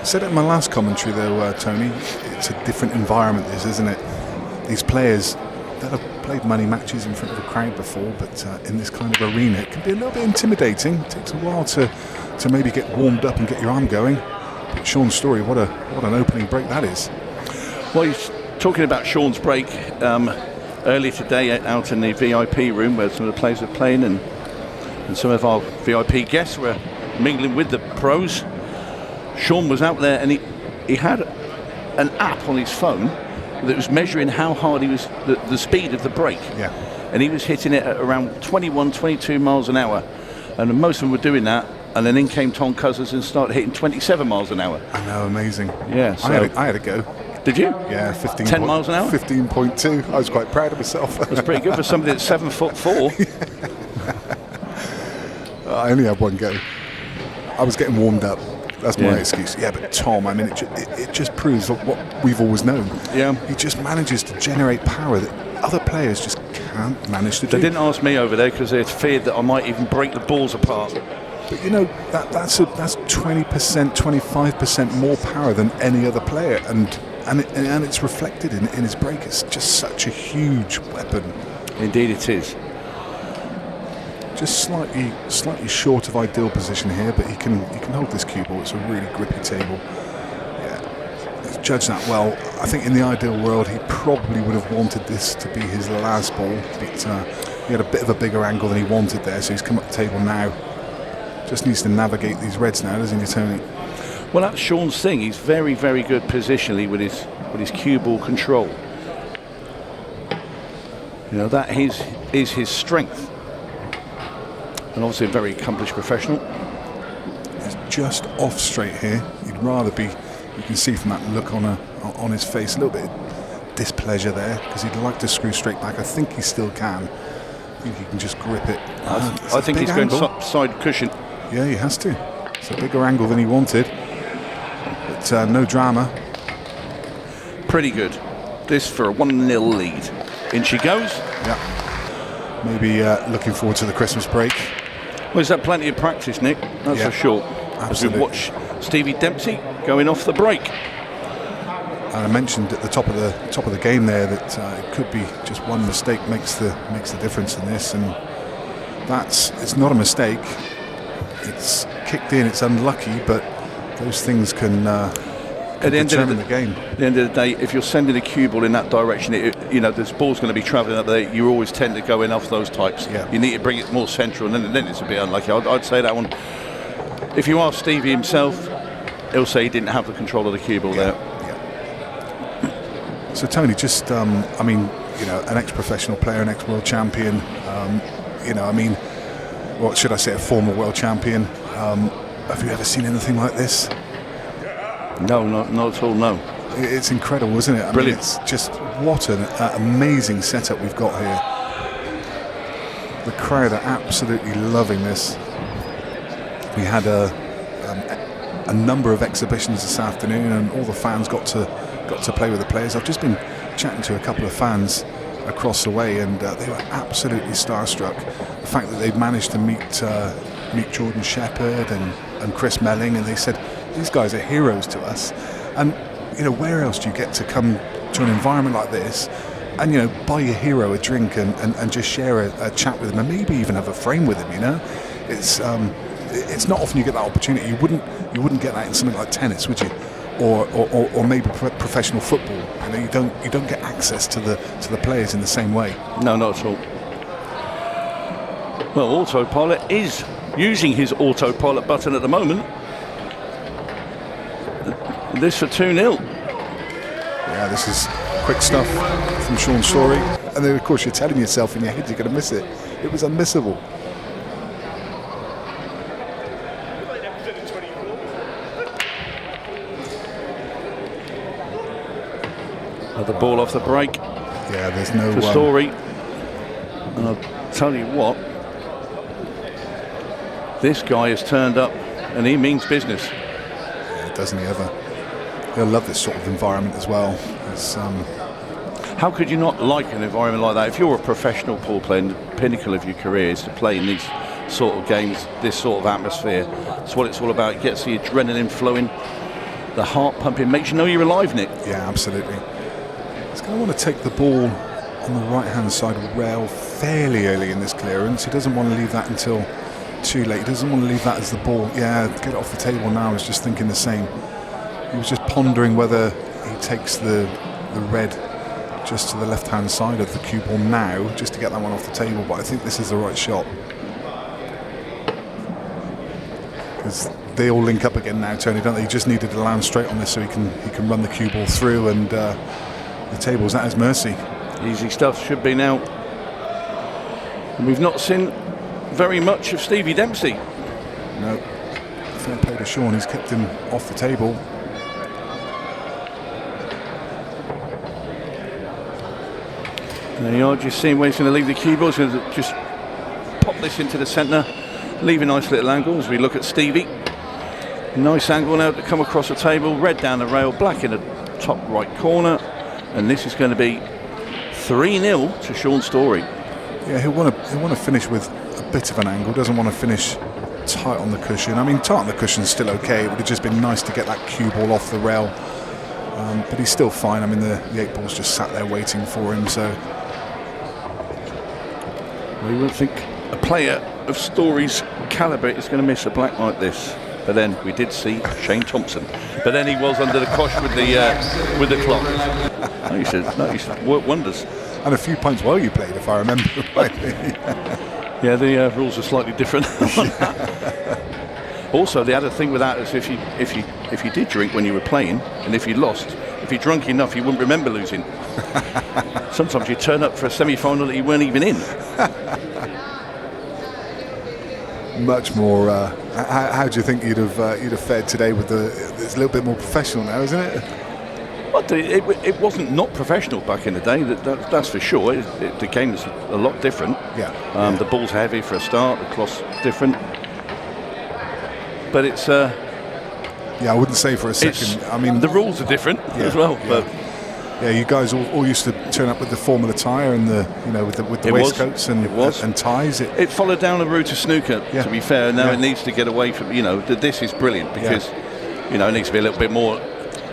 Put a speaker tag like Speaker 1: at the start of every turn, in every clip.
Speaker 1: said it in my last commentary though, Tony, it's a different environment this, isn't it? These players that have played money matches in front of a crowd before, but in this kind of arena it can be a little bit intimidating. It takes a while to maybe get warmed up and get your arm going. But Shaun Storry, what an opening break that is.
Speaker 2: Well, he's talking about Shaun's break earlier today out in the VIP room where some of the players are playing, and some of our VIP guests were mingling with the pros. Shaun was out there and he had an app on his phone that was measuring how hard he was, the speed of the break.
Speaker 1: Yeah. And
Speaker 2: he was hitting it at around 21, 22 miles an hour. And most of them were doing that. And then in came Tom Cousins and started hitting 27 miles an hour.
Speaker 1: I know, amazing.
Speaker 2: Yeah. So
Speaker 1: I had a go.
Speaker 2: Did you?
Speaker 1: Yeah,
Speaker 2: 10 miles an hour?
Speaker 1: 15.2. I was quite proud of myself.
Speaker 2: That's pretty good for somebody that's 7'4".
Speaker 1: I only had one go. I was getting warmed up. That's my excuse. Yeah, but Tom, I mean, it just proves what we've always known.
Speaker 2: Yeah.
Speaker 1: He just manages to generate power that other players just can't manage to do.
Speaker 2: They didn't ask me over there because they feared that I might even break the balls apart.
Speaker 1: But you know, that's 20%, 25% more power than any other player, and it's reflected in his break. It's just such a huge weapon.
Speaker 2: Indeed it is.
Speaker 1: Just slightly short of ideal position here, but he can hold this cue ball. It's a really grippy table. Yeah, he's judged that well. I think in the ideal world he probably would have wanted this to be his last ball, but he had a bit of a bigger angle than he wanted there, so he's come up the table now. Just needs to navigate these reds now, doesn't he, Tony?
Speaker 2: Well, that's Shaun's thing. He's very, very good positionally with his cue ball control. You know, that is his strength. And obviously a very accomplished professional.
Speaker 1: He's just off straight here. He'd rather be, you can see from that look on his face, a little bit of displeasure there, because he'd like to screw straight back. I think he still can. I think he can just grip it.
Speaker 2: I think he's going side cushion.
Speaker 1: Yeah, he has to. It's a bigger angle than he wanted. But no drama.
Speaker 2: Pretty good. This for a 1-0 lead. In she goes.
Speaker 1: Yeah. Maybe looking forward to the Christmas break.
Speaker 2: Well, is that plenty of practice, Nick? That's for sure.
Speaker 1: Absolutely.
Speaker 2: As we watch Stevie Dempsey going off the break.
Speaker 1: And I mentioned at the top of the game there that it could be just one mistake makes the difference in this, and it's not a mistake. It's kicked in. It's unlucky, but those things can determine the game.
Speaker 2: At the end of the day, if you're sending a cue ball in that direction, this ball's going to be travelling up there. You always tend to go in off those types.
Speaker 1: Yeah.
Speaker 2: You need to bring it more central, and then it's a bit unlucky. I'd say that one. If you ask Stevie himself, he'll say he didn't have the control of the cue ball there.
Speaker 1: Yeah. So Tony, just an ex-professional player, an ex-world champion. What should I say? A former world champion. Have you ever seen anything like this?
Speaker 2: No, not at all, no.
Speaker 1: It's incredible, isn't it?
Speaker 2: Brilliant.
Speaker 1: I mean, it's just what an amazing setup we've got here. The crowd are absolutely loving this. We had a number of exhibitions this afternoon, and all the fans got to play with the players. I've just been chatting to a couple of fans across the way, and they were absolutely starstruck. The fact that they'd managed to meet Jordan Shepherd and Chris Melling, and they said these guys are heroes to us. And where else do you get to come to an environment like this and buy your hero a drink and just share a chat with him, and maybe even have a frame with him? It's not often you get that opportunity. You wouldn't get that in something like tennis, would you? Or maybe professional football. You don't get access to the players in the same way.
Speaker 2: No, not at all. Well, Autopilot is using his autopilot button at the moment. This for 2-0.
Speaker 1: Yeah, this is quick stuff from Shaun Storry. And then, of course, you're telling yourself in your head you're going to miss it. It was unmissable.
Speaker 2: The ball off the break.
Speaker 1: Yeah, there's no
Speaker 2: for Storry. And I'll tell you what, this guy has turned up and he means business.
Speaker 1: Yeah, doesn't he ever? He'll love this sort of environment as well.
Speaker 2: How could you not like an environment like that? If you're a professional pool player, and the pinnacle of your career is to play in these sort of games, this sort of atmosphere. It's what it's all about. It gets the adrenaline flowing. the heart pumping, makes you know you're alive, Nick.
Speaker 1: Yeah, absolutely. He's going to want to take the ball on the right-hand side of the rail fairly early in this clearance. He doesn't want to leave that until too late. He doesn't want to leave that as the ball. Yeah, get it off the table now. I was just thinking the same. He was just pondering whether he takes the red just to the left-hand side of the cue ball now, just to get that one off the table. But I think this is the right shot. Because they all link up again now, Tony, don't they? He just needed to land straight on this so he can run the cue ball through, and the table's at his mercy.
Speaker 2: Easy stuff should be now. And we've not seen very much of Stevie Dempsey.
Speaker 1: No. Fair play to Shaun. He's kept him off the table.
Speaker 2: There you are, just seeing where he's going to leave the cue ball. He's going to just pop this into the centre, leave a nice little angle as we look at Stevie. Nice angle now to come across the table, red down the rail, black in the top right corner, and this is going to be 3-0 to Shaun Storry.
Speaker 1: Yeah, he'll want to finish with a bit of an angle. Doesn't want to finish tight on the cushion. I mean, tight on the cushion's still okay. It would have just been nice to get that cue ball off the rail, but he's still fine. I mean, the 8 ball's just sat there waiting for him. So
Speaker 2: we wouldn't think a player of Storry's calibre is going to miss a black like this. But then we did see Shane Thompson. But then he was under the cosh with the clock. No, you should work wonders.
Speaker 1: And a few points while you played, if I remember rightly.
Speaker 2: Yeah, the rules are slightly different. Also, the other thing with that is if you did drink when you were playing, and if you lost, if you're drunk enough, you wouldn't remember losing. Sometimes you turn up for a semi-final that you weren't even in.
Speaker 1: Much more. How do you think you'd have fared today with the? It's a little bit more professional now, isn't it?
Speaker 2: Well, it wasn't not professional back in the day. That's for sure. The game is a lot different.
Speaker 1: Yeah.
Speaker 2: The ball's heavy for a start. The cloth's different. But it's.
Speaker 1: Yeah, I wouldn't say for a second. I mean,
Speaker 2: the rules are different as well.
Speaker 1: Yeah.
Speaker 2: But
Speaker 1: yeah, you guys all used to turn up with the Formula tyre and with the waistcoats and ties.
Speaker 2: It followed down the route of snooker.
Speaker 1: Yeah.
Speaker 2: To be fair, now it needs to get away from. This is brilliant because it needs to be a little bit more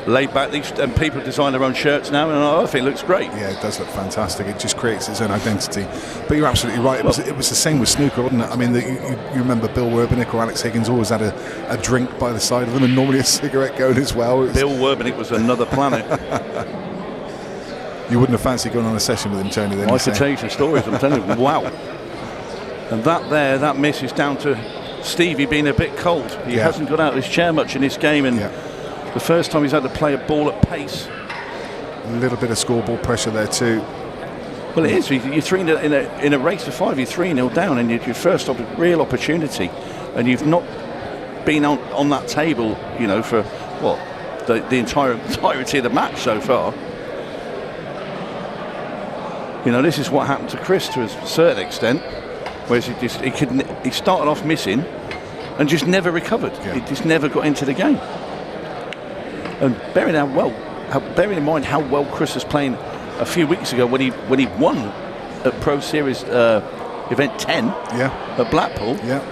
Speaker 2: laid back. And people design their own shirts now, and I think it looks great.
Speaker 1: Yeah, it does look fantastic. It just creates its own identity. But you're absolutely right. It was the same with snooker, wasn't it? I mean, you remember Bill Werbenick or Alex Higgins always had a drink by the side of them, and normally a cigarette going as well.
Speaker 2: Bill Werbenick was another planet.
Speaker 1: You wouldn't have fancied going on a session with him, Tony, then?
Speaker 2: I could tell you some stories, I'm telling you. Wow. And that miss is down to Stevie being a bit cold. He hasn't got out of his chair much in this game, and the first time he's had to play a ball at pace.
Speaker 1: A little bit of scoreboard pressure there too.
Speaker 2: Well, it is. You're 3-0 in a race to 5. You're 3-0 down, and your first real opportunity, and you've not been on that table, for what the entirety of the match so far. This is what happened to Chris to a certain extent, whereas he started off missing and just never recovered.
Speaker 1: Yeah.
Speaker 2: He just never got into the game. And bearing in mind how well Chris was playing a few weeks ago when he won at Pro Series event 10 at Blackpool.
Speaker 1: Yeah.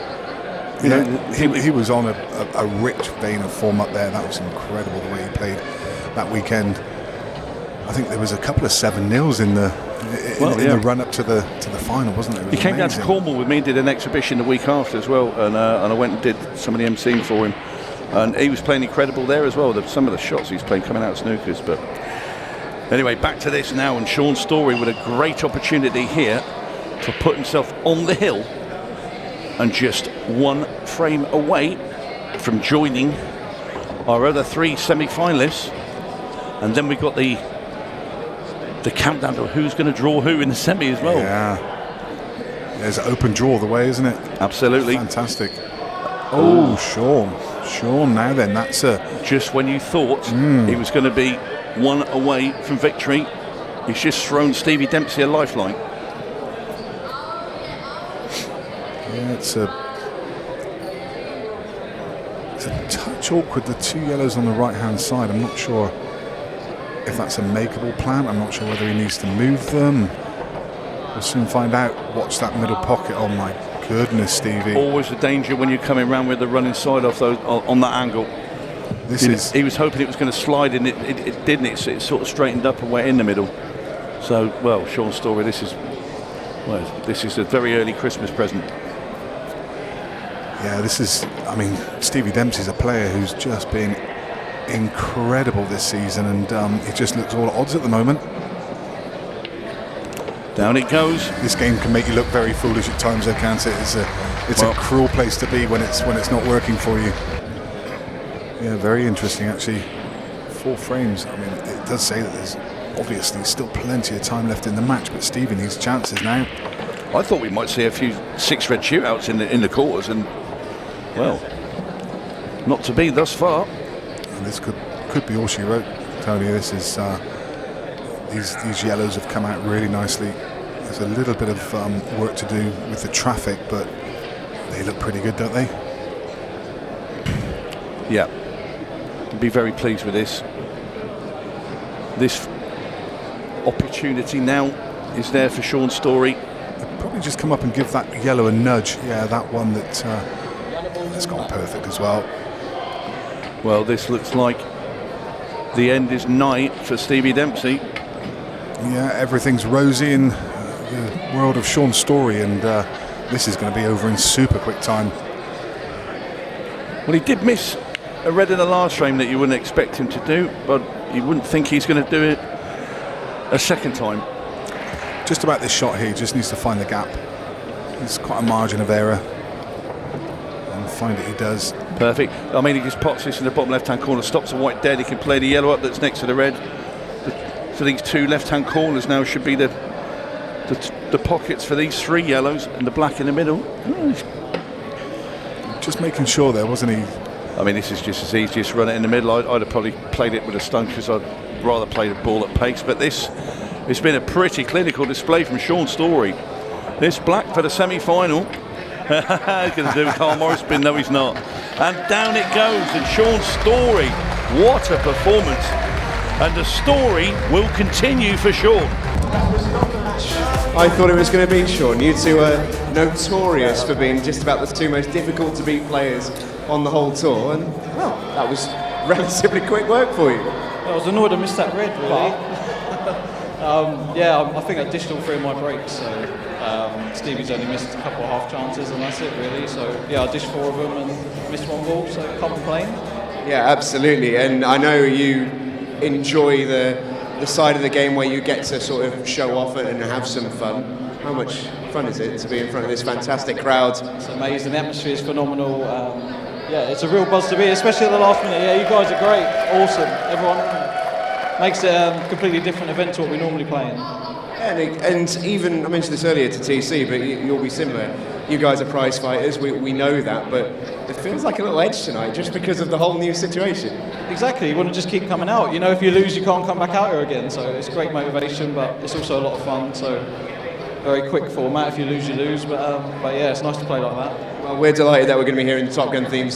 Speaker 1: He was on a rich vein of form up there. That was incredible the way he played that weekend. I think there was a couple of 7-0s in the run up to the final, wasn't there? He
Speaker 2: came down to Cornwall with me and did an exhibition the week after as well, and I went and did some of the emceeing for him, and he was playing incredible there as well. Some of the shots he's playing coming out of snookers. But anyway, back to this now, and Shaun Storry with a great opportunity here to put himself on the hill and just one frame away from joining our other 3 semi-finalists. And then we've got the countdown to who's going to draw who in the semi as well.
Speaker 1: Yeah. There's an open draw the way, isn't it?
Speaker 2: Absolutely.
Speaker 1: Fantastic. Oh, Shaun now then. That's
Speaker 2: just when you thought he was going to be one away from victory, he's just thrown Stevie Dempsey a lifeline.
Speaker 1: Yeah, it's a touch awkward, the 2 yellows on the right-hand side. I'm not sure if that's a makeable plan. I'm not sure whether he needs to move them. We'll soon find out. Watch that middle pocket. Oh my goodness, Stevie.
Speaker 2: Always a danger when you're coming around with the running side off those on that angle. He was hoping it was going to slide in. It didn't. It sort of straightened up and went in the middle. So, well, Shaun Storry, this is a very early Christmas present.
Speaker 1: Yeah, I mean, Stevie Dempsey's a player who's just been incredible this season, and he just looks all at odds at the moment.
Speaker 2: Down it goes.
Speaker 1: This game can make you look very foolish at times, though, can't it? It's a cruel place to be when it's not working for you. Yeah, very interesting actually. 4 frames. I mean, it does say that there's obviously still plenty of time left in the match, but Stevie needs chances now.
Speaker 2: I thought we might see a few 6-red shootouts in the quarters, and well, not to be thus far.
Speaker 1: And this could be all she wrote, Tony. This is these yellows have come out really nicely. There's a little bit of work to do with the traffic, but they look pretty good, don't they?
Speaker 2: Yeah, I'd be very pleased with this. This opportunity now is there for Shaun Storry.
Speaker 1: They'll probably just come up and give that yellow a nudge. Yeah, that one that's gone perfect as well.
Speaker 2: Well, this looks like the end is nigh for Stevie Dempsey.
Speaker 1: Yeah, everything's rosy in the world of Shaun Storry, and this is going to be over in super quick time.
Speaker 2: Well, he did miss a red in the last frame that you wouldn't expect him to do, but you wouldn't think he's going to do it a second time.
Speaker 1: Just about this shot here, he just needs to find the gap. There's quite a margin of error, and find it he does.
Speaker 2: Perfect. I mean, he just pots this in the bottom left-hand corner, stops the white dead. He can play the yellow up that's next to the red. So these 2 left-hand corners now should be the pockets for these 3 yellows, and the black in the middle.
Speaker 1: Just making sure there wasn't any.
Speaker 2: I mean, this is just as easy, just run it in the middle. I'd have probably played it with a stun because I'd rather play the ball at pace, but it's been a pretty clinical display from Shaun Storry. This black for the semi-final. He's going to do a Carl Morris spin. No, he's not. And down it goes, and Shaun Storry, what a performance. And the story will continue for Shaun.
Speaker 3: I thought it was going to be Shaun. You two are notorious for being just about the 2 most difficult to beat players on the whole tour, and well, that was relatively quick work for you.
Speaker 4: I was annoyed I missed that red, really. I think I dished all 3 of my breaks, so Stevie's only missed a couple of half chances, and that's it, really. So yeah, I dished 4 of them and missed 1 ball, so can't complain. Yeah,
Speaker 3: absolutely, and I know you enjoy the side of the game where you get to sort of show off and have some fun. How much fun is it to be in front of this fantastic crowd?
Speaker 4: It's amazing, the atmosphere is phenomenal. Yeah, it's a real buzz to be, especially at the last minute. Yeah, you guys are great, awesome. Everyone makes it a completely different event to what we normally play in.
Speaker 3: And even, I mentioned this earlier to TC, but you'll be similar. You guys are prize fighters, we know that, but it feels like a little edge tonight just because of the whole new situation.
Speaker 4: Exactly, you want to just keep coming out. You know, if you lose, you can't come back out here again, so it's great motivation, but it's also a lot of fun, so very quick format. If you lose, you lose, but yeah, it's nice to play like that.
Speaker 3: Well, we're delighted that we're going to be hearing the Top Gun theme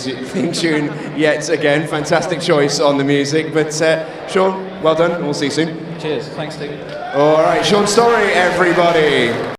Speaker 3: tune yet again. Fantastic choice on the music, but Shaun, well done, and we'll see you soon.
Speaker 4: Cheers, thanks Steve.
Speaker 3: All right, Shaun Storry, everybody.